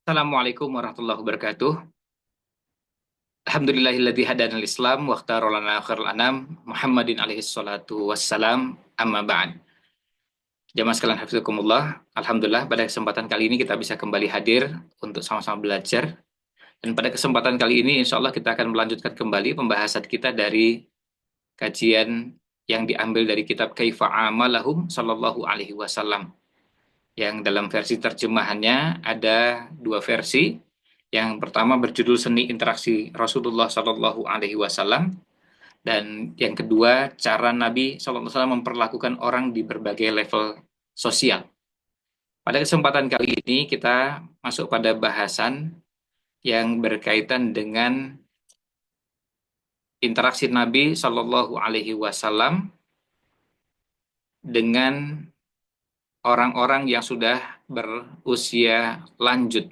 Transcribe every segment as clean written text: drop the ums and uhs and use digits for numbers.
Assalamualaikum warahmatullahi wabarakatuh. Alhamdulillahilladzi hadana al-Islam wa ikhtara lana khairul anam Muhammadin alaihi salatu wassalam amma ba'd. Jamaah sekalian hafizakumullah. Alhamdulillah pada kesempatan kali ini kita bisa kembali hadir untuk sama-sama belajar. Dan pada kesempatan kali ini insya Allah kita akan melanjutkan kembali pembahasan kita dari kajian yang diambil dari kitab Kaifa Amalahum Sallallahu Alaihi Wasallam. Yang dalam versi terjemahannya ada dua versi. Yang pertama berjudul Seni Interaksi Rasulullah Shallallahu Alaihi Wasallam, dan yang kedua cara Nabi Shallallahu Alaihi Wasallam memperlakukan orang di berbagai level sosial. Pada kesempatan kali ini kita masuk pada bahasan yang berkaitan dengan interaksi Nabi Shallallahu Alaihi Wasallam dengan orang-orang yang sudah berusia lanjut.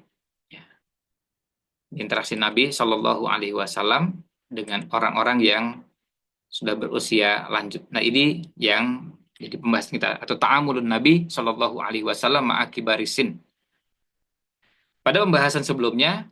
Interaksi Nabi Shallallahu Alaihi Wasallam dengan orang-orang yang sudah berusia lanjut. Nah, ini yang jadi pembahasan kita, atau ta'amulun Nabi Shallallahu Alaihi Wasallam ma'akibarisin. Pada pembahasan sebelumnya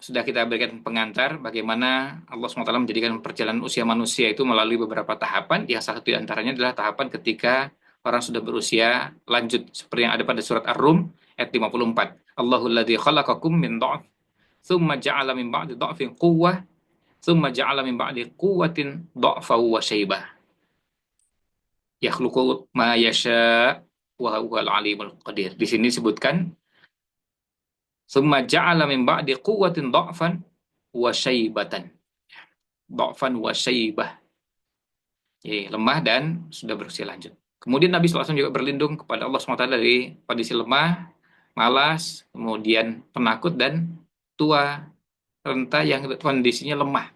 sudah kita berikan pengantar bagaimana Allah SWT menjadikan perjalanan usia manusia itu melalui beberapa tahapan. Yang salah satu di antaranya adalah tahapan ketika orang sudah berusia lanjut, seperti yang ada pada surat Ar-Rum ayat 54. Allahul ladzi khalaqakum min dha'f tsumma ja'ala min ba'di dha'fin quwwah tsumma ja'ala min ba'di quwwatin dha'fa wa syaibah yakhluqu ma yasha wa huwal alimul qadir. Di sini disebutkan tsumma ja'ala min ba'di quwwatin dha'fan wa syaibatan. Dha'fan wa syaibah. Jadi lemah dan sudah berusia lanjut. Kemudian Nabi SAW juga berlindung kepada Allah SWT dari kondisi lemah, malas, kemudian penakut, dan tua renta yang kondisinya lemah.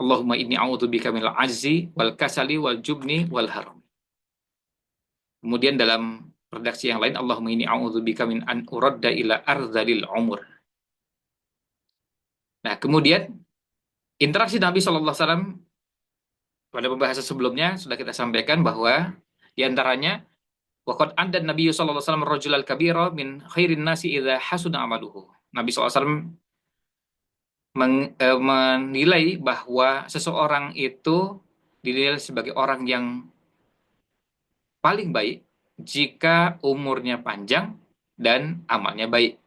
Allahumma inni a'udzubika minal ajzi wal kasali wal jubni wal haram. Kemudian dalam redaksi yang lain, Allahumma inni a'udzubika min an uradda ila ardhalil umur. Nah, kemudian interaksi Nabi SAW pada pembahasan sebelumnya sudah kita sampaikan bahwa diantaranya waqad andan Nabi sallallahu alaihi wasallam rajulal kabira min khairin nasi idza hasuna amaluhu. Nabi SAW menilai bahwa seseorang itu dinilai sebagai orang yang paling baik jika umurnya panjang dan amalnya baik.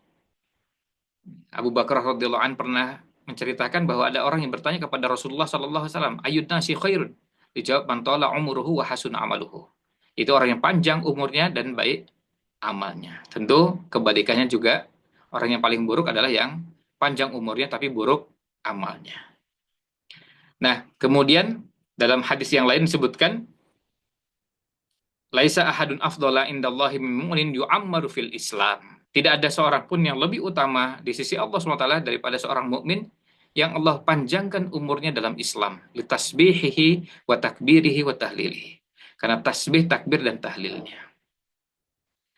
Abu Bakar radhiyallahu anhu pernah menceritakan bahwa ada orang yang bertanya kepada Rasulullah sallallahu alaihi wasallam, "Ayyun nasi khairun?" Dijawab, "Man tala umuruhu wa hasuna amaluhu." Itu orang yang panjang umurnya dan baik amalnya. Tentu kebalikannya juga, orang yang paling buruk adalah yang panjang umurnya tapi buruk amalnya. Nah, kemudian dalam hadis yang lain disebutkan, laisa ahadun afdhala indallahi min mu'minin yu'ammaru fil Islam. Tidak ada seorang pun yang lebih utama di sisi Allah SWT daripada seorang mukmin yang Allah panjangkan umurnya dalam Islam. Litasbihihi wa takbirihi wa tahlilihi. Karena tasbih, takbir, dan tahlilnya.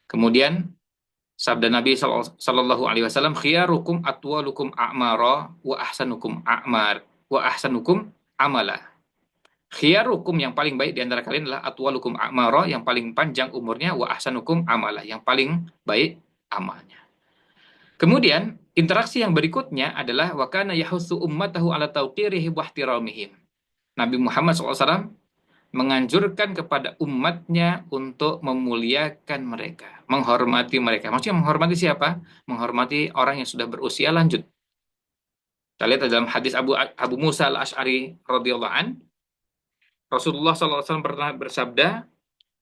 Kemudian sabda Nabi sallallahu alaihi wasallam, khiyarukum atwalukum a'mara wa ahsanukum amala. Khiyarukum, yang paling baik di antara kalian adalah atwalukum a'mara, yang paling panjang umurnya, wa ahsanukum amala, yang paling baik amalnya. Kemudian interaksi yang berikutnya adalah wa kana yahussu ummatahu ala tawqirihi wa ihtiramihim. Nabi Muhammad SAW menganjurkan kepada umatnya untuk memuliakan mereka, menghormati mereka. Maksudnya menghormati siapa? Menghormati orang yang sudah berusia lanjut. Kita lihat dalam hadis Abu Musa al-Ash'ari radhiyallahu an, Rasulullah SAW pernah bersabda,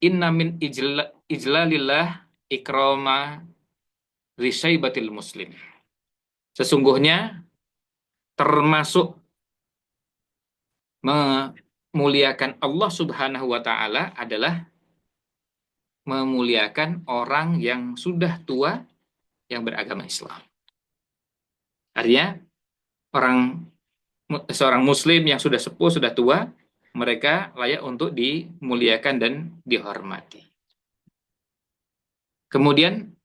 "Inna min ijlalillah ikrama risyaibatil muslim." Sesungguhnya termasuk memuliakan Allah Subhanahu wa Ta'ala adalah memuliakan orang yang sudah tua yang beragama Islam. Artinya seorang muslim yang sudah sepuh, sudah tua, mereka layak untuk dimuliakan dan dihormati. Kemudian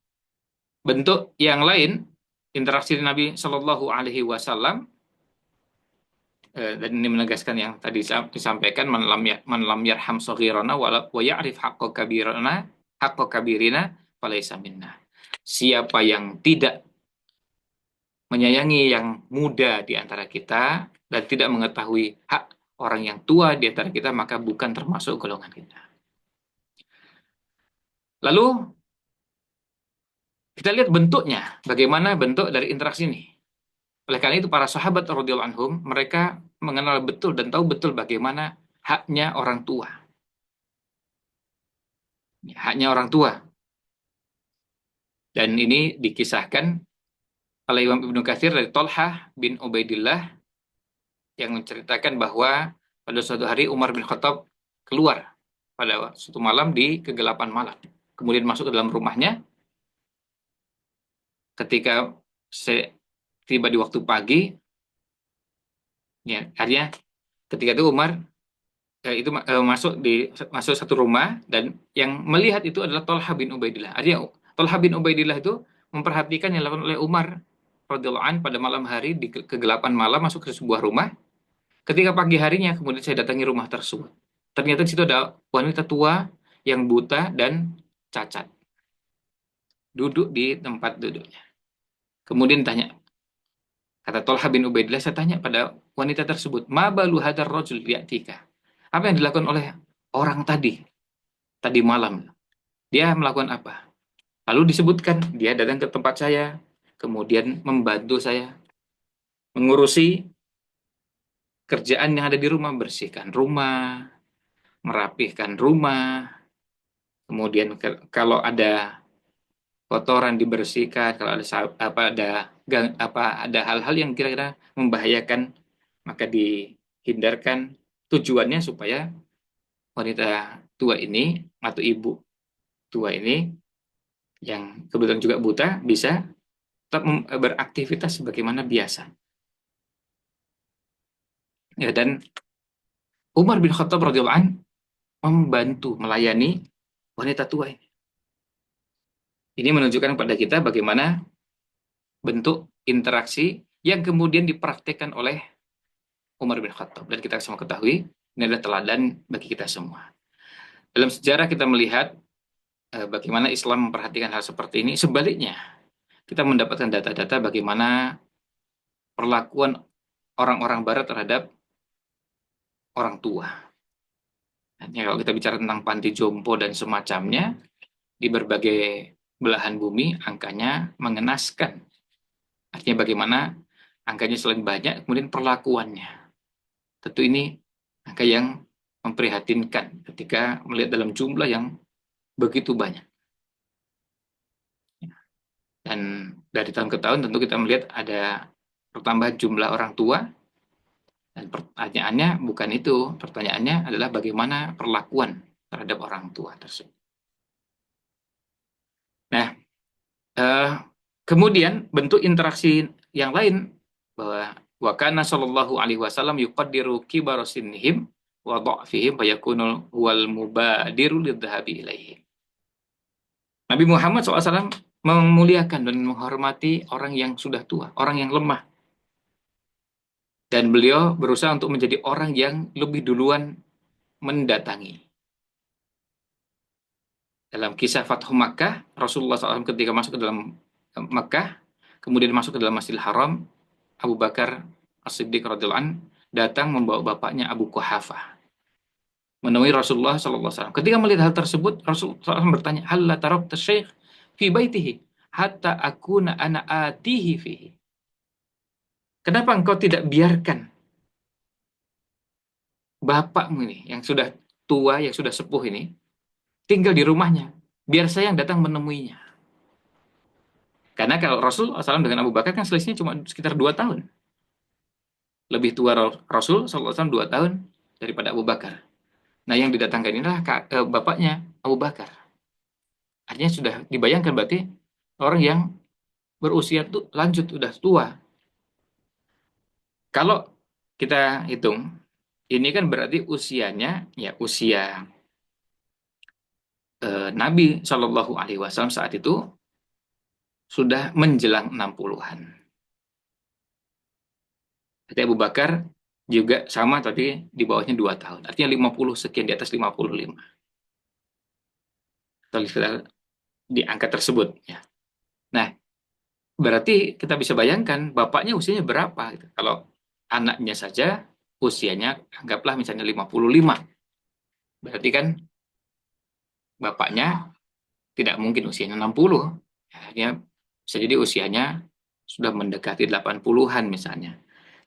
bentuk yang lain interaksi Nabi Shallallahu Alaihi Wasallam, dan ini menegaskan yang tadi disampaikan, man lam yarham saghirana wa ya'rif haqqa kabirina falaysa minna. Siapa yang tidak menyayangi yang muda di antara kita dan tidak mengetahui hak orang yang tua di antara kita, maka bukan termasuk golongan kita. Lalu kita lihat bentuknya, bagaimana bentuk dari interaksi ini. Oleh karena itu para sahabat radhiyallahu anhum mereka mengenal betul dan tahu betul bagaimana haknya orang tua. Haknya orang tua. Dan ini dikisahkan oleh Imam Ibnu Katsir dari Thalhah bin Ubaidillah yang menceritakan bahwa pada suatu hari Umar bin Khattab keluar pada suatu malam di kegelapan malam. Kemudian masuk ke dalam rumahnya. Ketika tiba di waktu pagi, ya, artinya ketika itu Umar masuk satu rumah dan yang melihat itu adalah Thalhah bin Ubaidillah. Artinya Thalhah bin Ubaidillah itu memperhatikan yang dilakukan oleh Umar radhiyallahu an pada malam hari di kegelapan malam masuk ke sebuah rumah. Ketika pagi harinya kemudian saya datangi rumah tersebut. Ternyata di situ ada wanita tua yang buta dan cacat. Duduk di tempat duduknya. Kemudian tanya, kata Thalhah bin Ubaidillah, saya tanya pada wanita tersebut, "Ma balu hadar rajul ya'tika?" Apa yang dilakukan oleh orang tadi malam? Dia melakukan apa? Lalu disebutkan, dia datang ke tempat saya, kemudian membantu saya mengurusi kerjaan yang ada di rumah, bersihkan rumah, merapihkan rumah, kemudian kalau ada kotoran dibersihkan, kalau ada ada hal-hal yang kira-kira membahayakan maka dihindarkan. Tujuannya supaya wanita tua ini atau ibu tua ini yang kebetulan juga buta bisa tetap beraktivitas sebagaimana biasa. Ya, dan Umar bin Khattab radhiyallahu an membantu melayani wanita tua ini. Ini menunjukkan kepada kita bagaimana bentuk interaksi yang kemudian dipraktekkan oleh Umar bin Khattab. Dan kita semua ketahui, ini adalah teladan bagi kita semua. Dalam sejarah kita melihat bagaimana Islam memperhatikan hal seperti ini. Sebaliknya, kita mendapatkan data-data bagaimana perlakuan orang-orang Barat terhadap orang tua. Nah, kalau kita bicara tentang panti jompo dan semacamnya, di berbagai belahan bumi, angkanya mengenaskan. Artinya bagaimana angkanya selain banyak, kemudian perlakuannya. Tentu ini angka yang memprihatinkan ketika melihat dalam jumlah yang begitu banyak. Dan dari tahun ke tahun tentu kita melihat ada pertambahan jumlah orang tua. Dan pertanyaannya bukan itu. Pertanyaannya adalah bagaimana perlakuan terhadap orang tua tersebut. Nah, kemudian bentuk interaksi yang lain bahwa wa kana sallallahu alaihi wasallam yuqaddiru kibar sinnihim wa dha'fihim fayakunul wal mubadiru lidhahabi ilaihim. Nabi Muhammad SAW memuliakan dan menghormati orang yang sudah tua, orang yang lemah. Dan beliau berusaha untuk menjadi orang yang lebih duluan mendatangi. Dalam kisah Fathu Makkah, Rasulullah SAW ketika masuk ke dalam Makkah, kemudian masuk ke dalam Masjidil Haram, Abu Bakar As-Siddiq radhiyallahu anhu datang membawa bapaknya Abu Quhafah menemui Rasulullah SAW. Ketika melihat hal tersebut, Rasulullah SAW bertanya, "Halla tarakta syekh fi baitihi hatta akuna ana atihi fihi?" Kenapa engkau tidak biarkan bapakmu ini yang sudah tua, yang sudah sepuh ini tinggal di rumahnya, biar saya yang datang menemuinya. Karena kalau Rasul SAW dengan Abu Bakar kan selisihnya cuma sekitar 2 tahun. Lebih tua Rasul SAW 2 tahun daripada Abu Bakar. Nah, yang didatangkan inilah bapaknya Abu Bakar. Artinya sudah dibayangkan berarti orang yang berusia lanjut, sudah tua. Kalau kita hitung, ini kan berarti usianya, ya usia Nabi Shallallahu Alaihi Wasallam saat itu sudah menjelang 60-an. Jadi Abu Bakar juga sama, tapi di bawahnya 2 tahun. Artinya 50 sekian, di atas 55. Atau di angka tersebut. Ya. Nah, Berarti kita bisa bayangkan bapaknya usianya berapa gitu. Kalau anaknya saja usianya anggaplah misalnya 55. Berarti kan bapaknya tidak mungkin usianya 60. Ya, dia bisa jadi usianya sudah mendekati 80-an misalnya.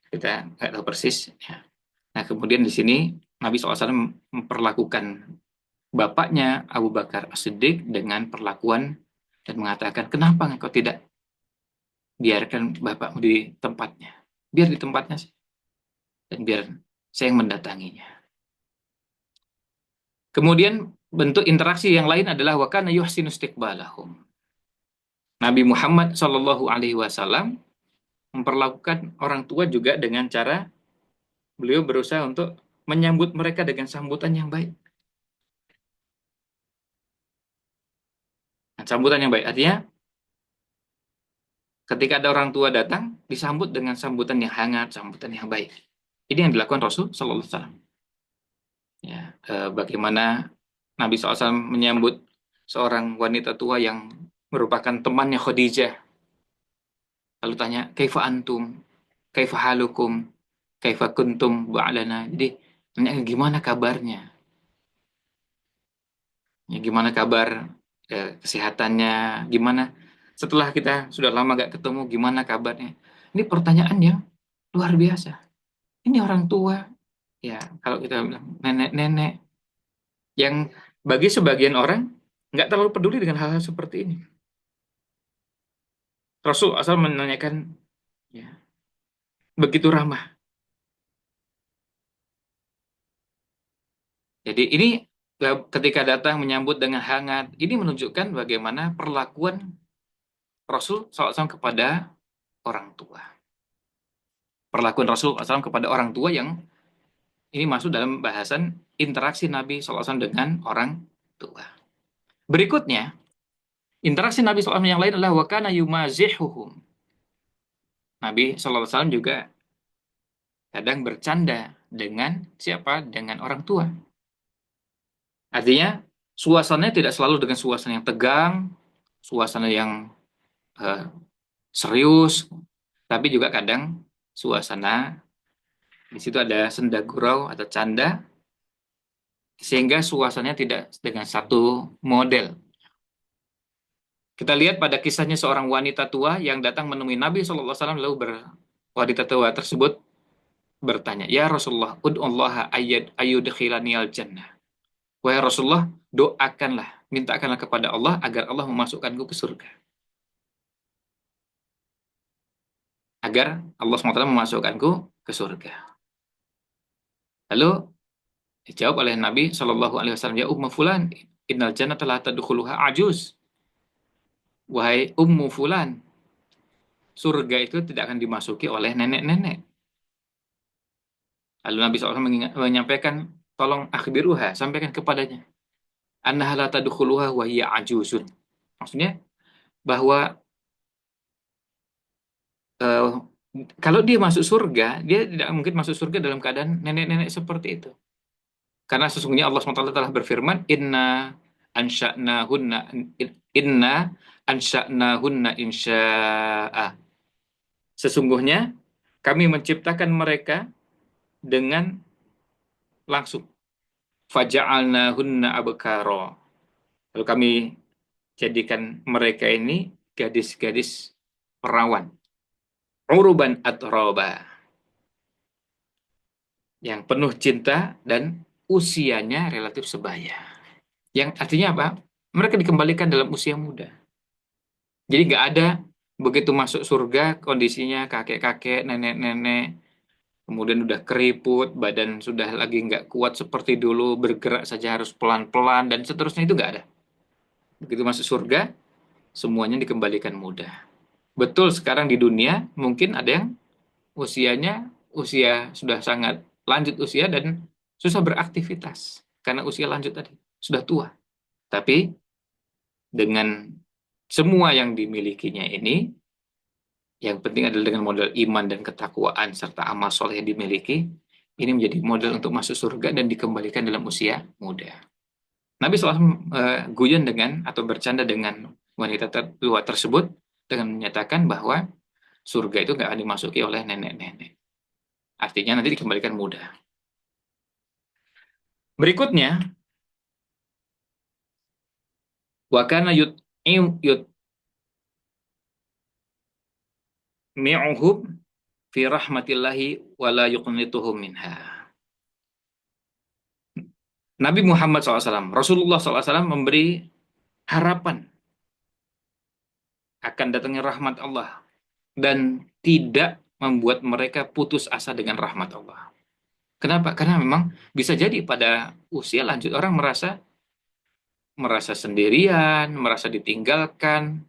Kita nggak tahu persis. Ya. Nah, kemudian di sini Nabi SAW memperlakukan bapaknya Abu Bakar As-Siddiq dengan perlakuan dan mengatakan, kenapa engkau tidak biarkan bapakmu di tempatnya? Biar di tempatnya sih. Dan biar saya yang mendatanginya. Kemudian bentuk interaksi yang lain adalah wa kana yuhsinu istiqbalahum. Nabi Muhammad Shallallahu Alaihi Wasallam memperlakukan orang tua juga dengan cara beliau berusaha untuk menyambut mereka dengan sambutan yang baik. Nah, sambutan yang baik artinya ketika ada orang tua datang disambut dengan sambutan yang hangat, sambutan yang baik. Ini yang dilakukan Rasul Shallallahu Alaihi Wasallam. Ya, bagaimana Nabi SAW menyambut seorang wanita tua yang merupakan temannya Khadijah. Lalu tanya, kaifa antum? Kaifa halukum? Kaifa kuntum ba'dana? Jadi, tanya gimana kabarnya? Ya, gimana kabar kesehatannya? Gimana setelah kita sudah lama gak ketemu, gimana kabarnya? Ini pertanyaan yang luar biasa. Ini orang tua, ya kalau kita bilang nenek-nenek, yang bagi sebagian orang nggak terlalu peduli dengan hal-hal seperti ini. Rasul asal menanyakan, ya, begitu ramah. Jadi ini ketika datang menyambut dengan hangat, ini menunjukkan bagaimana perlakuan Rasul SAW kepada orang tua. Perlakuan Rasul SAW kepada orang tua yang ini masuk dalam bahasan interaksi Nabi SAW dengan orang tua. Berikutnya, interaksi Nabi SAW yang lain adalah wakana yumazihuhum. Nabi SAW juga kadang bercanda dengan siapa? Dengan orang tua. Artinya, suasananya tidak selalu dengan suasana yang tegang, suasana yang serius, tapi juga kadang suasana di situ ada senda gurau atau canda, sehingga suasananya tidak dengan satu model. Kita lihat pada kisahnya seorang wanita tua yang datang menemui Nabi SAW, lalu wanita tua tersebut bertanya, Ya Rasulullah, ud'ullaha ayyudkhilani al-jannah. Wahai Rasulullah, doakanlah, mintakanlah kepada Allah agar Allah memasukkanku ke surga. Agar Allah SWT memasukkanku ke surga. Lalu dijawab oleh Nabi SAW, Ya Ummu Fulan, innal jannata la tadkhuluha ajuz. Wahai Ummu Fulan, surga itu tidak akan dimasuki oleh nenek-nenek. Lalu Nabi SAW menyampaikan, tolong akhbiruha, sampaikan kepadanya. Annaha la tadkhuluha wa hiya ajuzun. Maksudnya, bahwa kalau dia masuk surga, dia tidak mungkin masuk surga dalam keadaan nenek-nenek seperti itu. Karena sesungguhnya Allah SWT telah berfirman, Inna ansha'nahunna insya'a. Sesungguhnya kami menciptakan mereka dengan langsung. Faja'alnahunna abkara. Lalu kami jadikan mereka ini gadis-gadis perawan. Uruban atroba. Yang penuh cinta dan usianya relatif sebaya. Yang artinya apa? Mereka dikembalikan dalam usia muda. Jadi nggak ada begitu masuk surga kondisinya kakek-kakek, nenek-nenek, kemudian udah keriput, badan sudah lagi nggak kuat seperti dulu, bergerak saja harus pelan-pelan, dan seterusnya itu nggak ada. Begitu masuk surga, semuanya dikembalikan muda. Betul sekarang di dunia mungkin ada yang usianya sudah sangat lanjut usia dan susah beraktivitas karena usia lanjut tadi, sudah tua. Tapi dengan semua yang dimilikinya ini, yang penting adalah dengan modal iman dan ketakwaan serta amal soleh yang dimiliki, ini menjadi modal untuk masuk surga dan dikembalikan dalam usia muda. Nabi SAW guyon dengan atau bercanda dengan wanita tua tersebut dengan menyatakan bahwa surga itu nggak akan dimasuki oleh nenek-nenek. Artinya nanti dikembalikan muda. Berikutnya, wa kana yutmi'uhum fi rahmatillahi wa la yuqnituhum minha. Nabi Muhammad SAW, Rasulullah SAW memberi harapan akan datangnya rahmat Allah dan tidak membuat mereka putus asa dengan rahmat Allah. Kenapa? Karena memang bisa jadi pada usia lanjut orang merasa merasa sendirian, merasa ditinggalkan.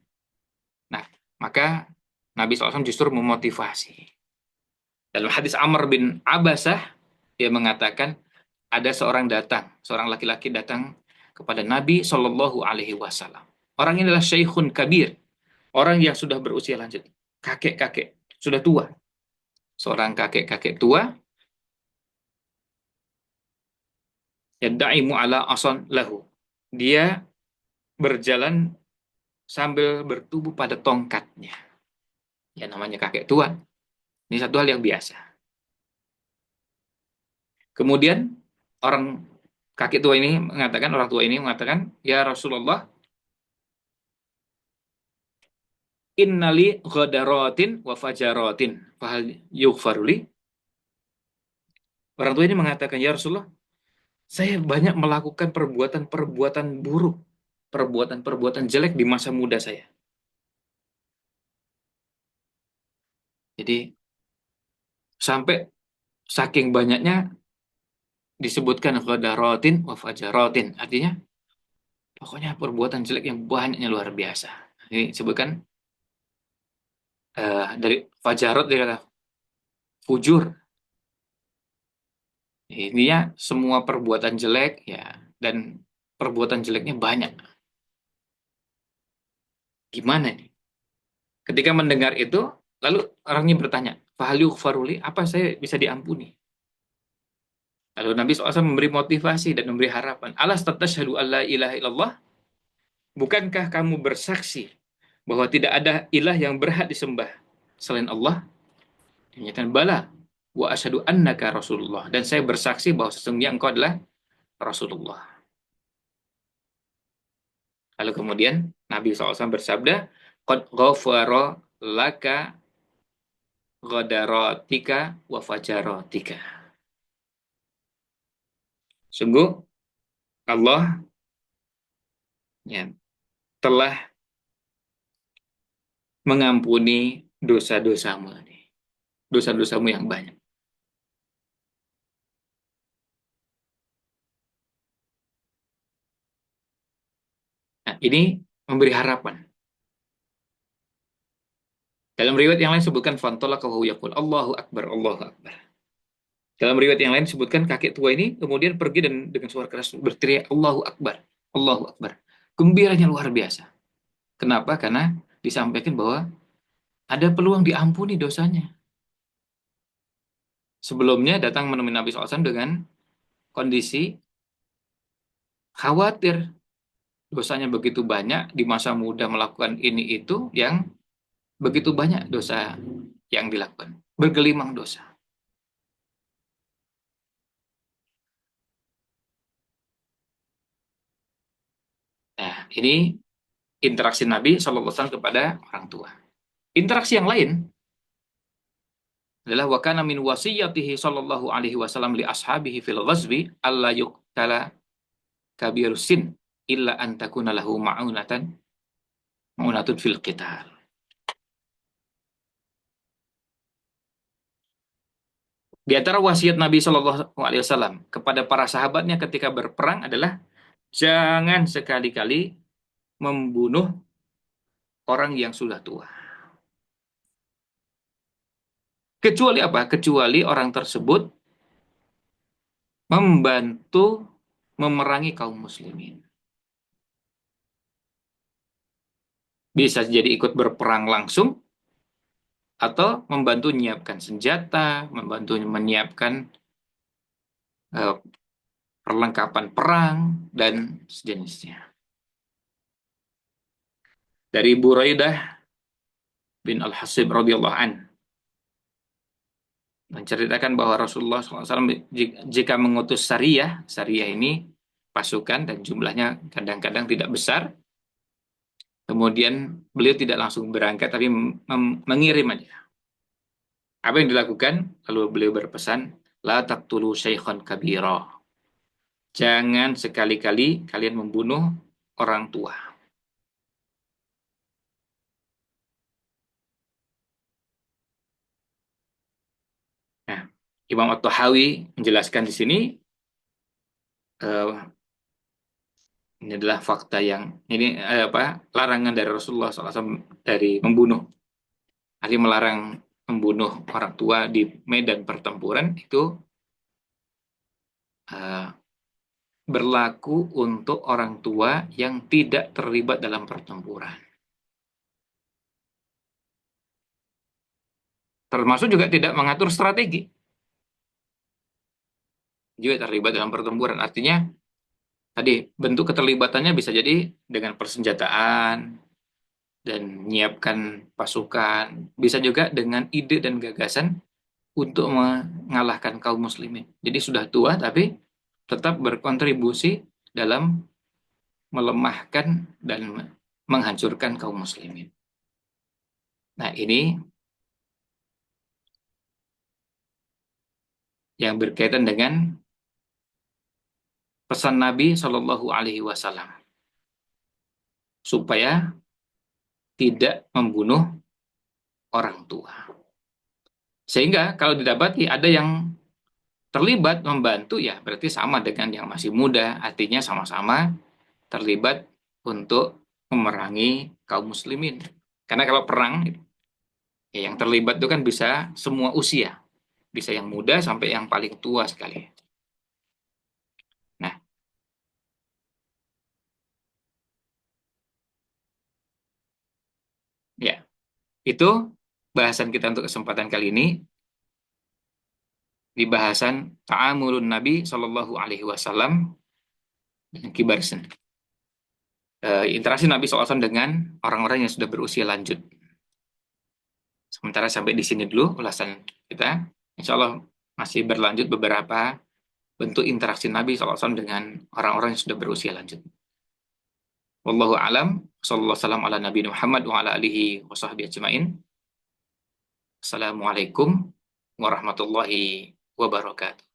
Nah, maka Nabi SAW justru memotivasi. Dalam hadis Amr bin Abbasah, dia mengatakan ada seorang laki-laki datang kepada Nabi Shallallahu Alaihi Wasallam. Orang ini adalah Syekhun Kabir, orang yang sudah berusia lanjut, kakek-kakek, sudah tua. Seorang kakek-kakek tua, yadda'imu ala ason lahu. Dia berjalan sambil bertubuh pada tongkatnya. Ya namanya kakek tua. Ini satu hal yang biasa. Kemudian orang orang tua ini mengatakan, ya Rasulullah, innali ghadaratin wa fajaratin fahal yughfaruli. Orang tua ini mengatakan, ya Rasulullah, saya banyak melakukan perbuatan-perbuatan buruk, perbuatan-perbuatan jelek di masa muda saya. Jadi sampai saking banyaknya disebutkan ghadaratin wa fajaratin. Artinya pokoknya perbuatan jelek yang banyaknya luar biasa. Ini disebutkan dari fajarot, dia kata fujur. Intinya semua perbuatan jelek ya, dan perbuatan jeleknya banyak. Gimana nih? Ketika mendengar itu, lalu orangnya bertanya, fahal yughfaruli, apa saya bisa diampuni? Lalu Nabi SAW memberi motivasi dan memberi harapan. Alas tasyhadu alla ilaha illallah? Bukankah kamu bersaksi bahwa tidak ada ilah yang berhak disembah selain Allah? Dinyatakan bala wa asyhadu annaka rasulullah, dan saya bersaksi bahwa sesungguhnya engkau adalah Rasulullah. Lalu kemudian Nabi SAW bersabda, qad ghafara laka ghadaratika wa fajaratika. Sungguh Allah ya, telah mengampuni dosa-dosamu, dosa-dosamu yang banyak. Nah, ini memberi harapan. Dalam riwayat yang lain sebutkan fantolakahu yaqul Allahu akbar, Allahu akbar. Dalam riwayat yang lain sebutkan kakek tua ini kemudian pergi dan dengan suara keras berteriak Allahu akbar, Allahu akbar. Gembiranya luar biasa. Kenapa? Karena disampaikan bahwa ada peluang diampuni dosanya. Sebelumnya datang menemui Nabi SAW dengan kondisi khawatir. Dosanya begitu banyak, di masa muda melakukan ini itu, yang begitu banyak dosa yang dilakukan. Bergelimang dosa. Nah, ini interaksi Nabi SAW kepada orang tua. Interaksi yang lain adalah wa kana min wasiyatihi sallallahu alaihi wasallam li ashabihi fil ghazwi alla yuqtala kabirus sin illa an takuna lahu ma'unatun fil qital. Di antara wasiat Nabi Shallallahu alaihi wasallam kepada para sahabatnya ketika berperang adalah jangan sekali-kali membunuh orang yang sudah tua. Kecuali apa? Kecuali orang tersebut membantu memerangi kaum muslimin. Bisa jadi ikut berperang langsung, atau membantu menyiapkan senjata, membantu menyiapkan perlengkapan perang, dan sejenisnya. Dari Buraidah bin Al-Hasib radhiyallahu an menceritakan bahwa Rasulullah SAW jika mengutus sariyah, sariyah ini pasukan dan jumlahnya kadang-kadang tidak besar, kemudian beliau tidak langsung berangkat tapi mengirim aja. Apa yang dilakukan? Lalu beliau berpesan, la taqtulu syaikhan kabira. Jangan sekali-kali kalian membunuh orang tua. Nah, Imam At-Tahawi menjelaskan di sini, eh, ini adalah fakta yang ini larangan dari Rasulullah SAW dari membunuh. Arti melarang membunuh orang tua di medan pertempuran itu eh, berlaku untuk orang tua yang tidak terlibat dalam pertempuran. Termasuk juga tidak mengatur strategi. Juga terlibat dalam pertempuran. Artinya tadi bentuk keterlibatannya bisa jadi dengan persenjataan dan menyiapkan pasukan, bisa juga dengan ide dan gagasan untuk mengalahkan kaum muslimin. Jadi sudah tua tapi tetap berkontribusi dalam melemahkan dan menghancurkan kaum muslimin. Nah, ini yang berkaitan dengan pesan Nabi Shallallahu Alaihi Wasallam supaya tidak membunuh orang tua. Sehingga kalau didapati ada yang terlibat membantu, ya berarti sama dengan yang masih muda, artinya sama-sama terlibat untuk memerangi kaum muslimin. Karena kalau perang, ya yang terlibat itu kan bisa semua usia, bisa yang muda sampai yang paling tua sekali. Nah, ya itu bahasan kita untuk kesempatan kali ini, di bahasan ta'amulun Nabi Shallallahu Alaihi Wasallam dengan kibar sen. Interaksi Nabi SAW dengan orang-orang yang sudah berusia lanjut. Sementara sampai di sini dulu ulasan kita. Insya Allah masih berlanjut beberapa bentuk interaksi Nabi SAW dengan orang-orang yang sudah berusia lanjut. Wallahu alam. Sallallahu alaihi wasallam ala Nabi Muhammad wa ala alihi wa sahbihi ajma'in. Assalamualaikum warahmatullahi wabarakatuh.